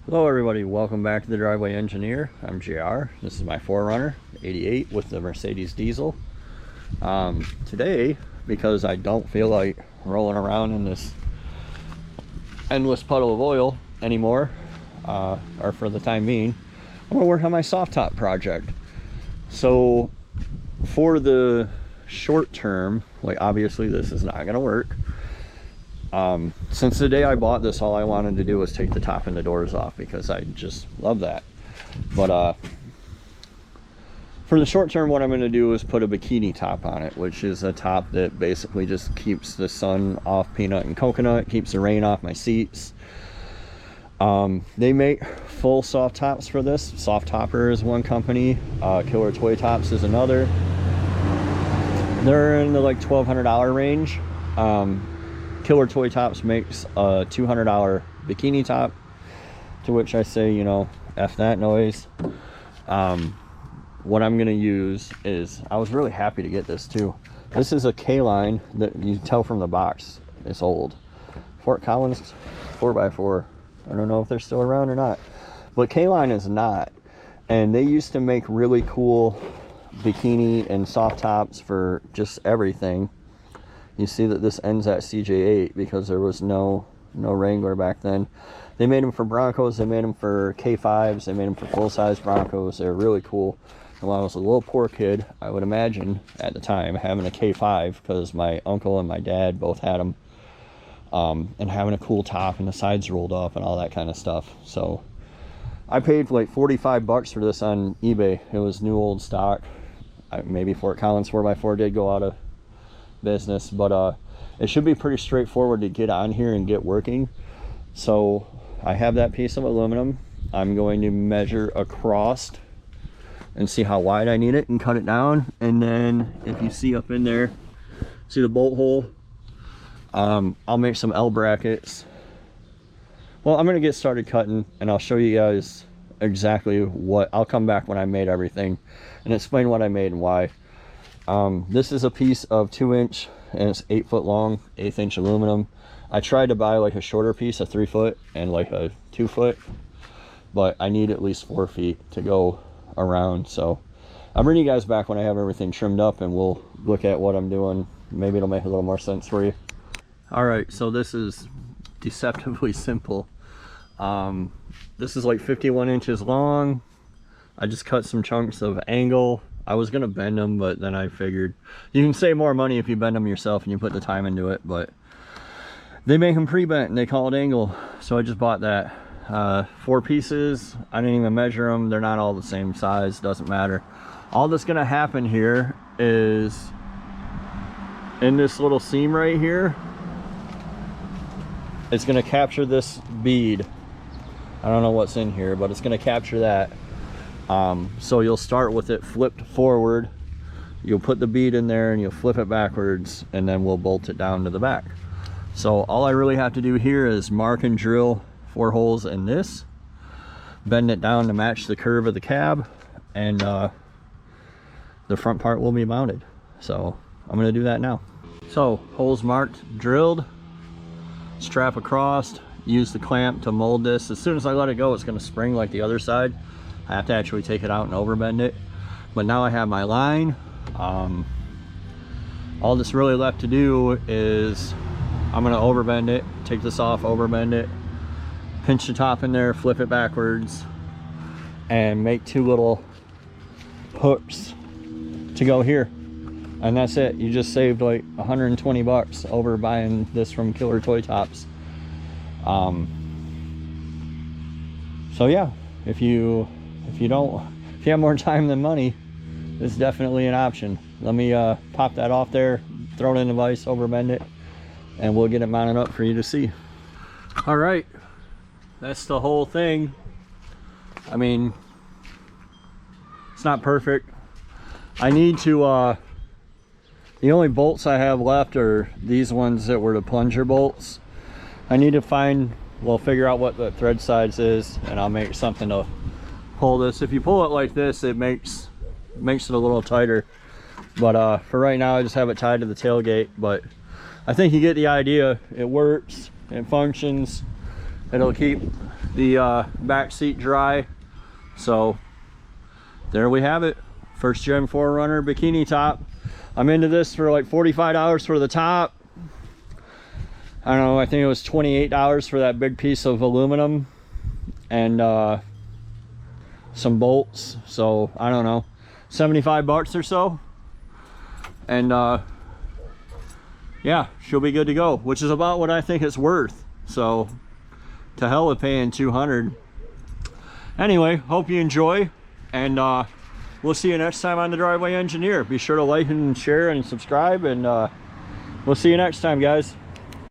Hello everybody, welcome back to the Driveway Engineer. I'm JR. This is my 4Runner 88 with the Mercedes diesel. Today, because I don't feel like rolling around in this endless puddle of oil anymore, or for the time being, I'm gonna work on my soft top project. So for the short term, like obviously this is not gonna work. Since the day I bought this, all I wanted to do was take the top and the doors off because I just love that. But for the short term, what I'm going to do is put a bikini top on it, which is a top that basically just keeps the sun off peanut and coconut, keeps the rain off my seats. They make full soft tops for this. Soft Topper is one company, Killer Toy Tops is another. They're in the like $1,200 range. Killer Toy Tops makes a $200 bikini top, to which I say, you know, F that noise. What I'm gonna use is, I was really happy to get this too. This is a K-line that you tell from the box it's old. Fort Collins 4x4. I don't know if they're still around or not, but K-line is not. And they used to make really cool bikini and soft tops for just everything. You see that this ends at CJ8 because there was no Wrangler back then. They made them for Broncos, they made them for K5s, they made them for full-size Broncos. They're really cool. And when I was a little poor kid, I would imagine at the time having a K5, because my uncle and my dad both had them, and having a cool top and the sides rolled up and all that kind of stuff. So I paid like 45 bucks for this on eBay. It was new old stock. Maybe Fort Collins 4x4 did go out of business, but it should be pretty straightforward to get on here and get working. So I have that piece of aluminum. I'm going to measure across and see how wide I need it and cut it down. And then if you see up in there, see the bolt hole, I'll make some L brackets. Well, I'm gonna get started cutting and I'll show you guys exactly what I'll come back when I made everything and explain what I made and why. This is a piece of 2-inch and it's 8 foot long, 1/8 inch aluminum. I tried to buy like a shorter piece, a 3 foot and like a 2 foot, but I need at least 4 feet to go around. So I'll bring you guys back when I have everything trimmed up and we'll look at what I'm doing. Maybe it'll make a little more sense for you. All right, so this is deceptively simple. This is like 51 inches long. I just cut some chunks of angle. I was gonna bend them, but then I figured you can save more money if you bend them yourself and you put the time into it, but they make them pre-bent and they call it angle, so I just bought that. 4 pieces. I didn't even measure them. They're not all the same size, doesn't matter. All that's gonna happen here is in this little seam right here, it's gonna capture this bead. I don't know what's in here, but it's gonna capture that. So you'll start with it flipped forward, you'll put the bead in there and you'll flip it backwards, and then we'll bolt it down to the back. So all I really have to do here is mark and drill 4 holes in this, bend it down to match the curve of the cab, and the front part will be mounted. So I'm going to do that now. So holes marked, drilled, strap across, use the clamp to mold this. As soon as I let it go, it's going to spring like the other side. I have to actually take it out and overbend it, but now I have my line. All that's really left to do is I'm going to overbend it, take this off, overbend it, pinch the top in there, flip it backwards, and make 2 little hooks to go here, and that's it. You just saved like 120 bucks over buying this from Killer Toy Tops. So yeah, if you have more time than money, this is definitely an option. Let me pop that off there, throw it in the vise, overbend it, and we'll get it mounted up for you to see. All right, that's the whole thing. I mean, it's not perfect. I need to the only bolts I have left are these ones that were the plunger bolts. I need to figure out what the thread size is, and I'll make something to pull this. If you pull it like this, it makes it a little tighter, but for right now I just have it tied to the tailgate. But I think you get the idea. It works, it functions, it'll keep the back seat dry. So there we have it. First gen 4runner bikini top. I'm into this for like $45 for the top. I don't know, I think it was $28 for that big piece of aluminum and some bolts. So I don't know, 75 bucks or so. And yeah, she'll be good to go, which is about what I think it's worth. So to hell with paying 200. Anyway, hope you enjoy, and we'll see you next time on The Driveway Engineer. Be sure to like and share and subscribe, and we'll see you next time, guys.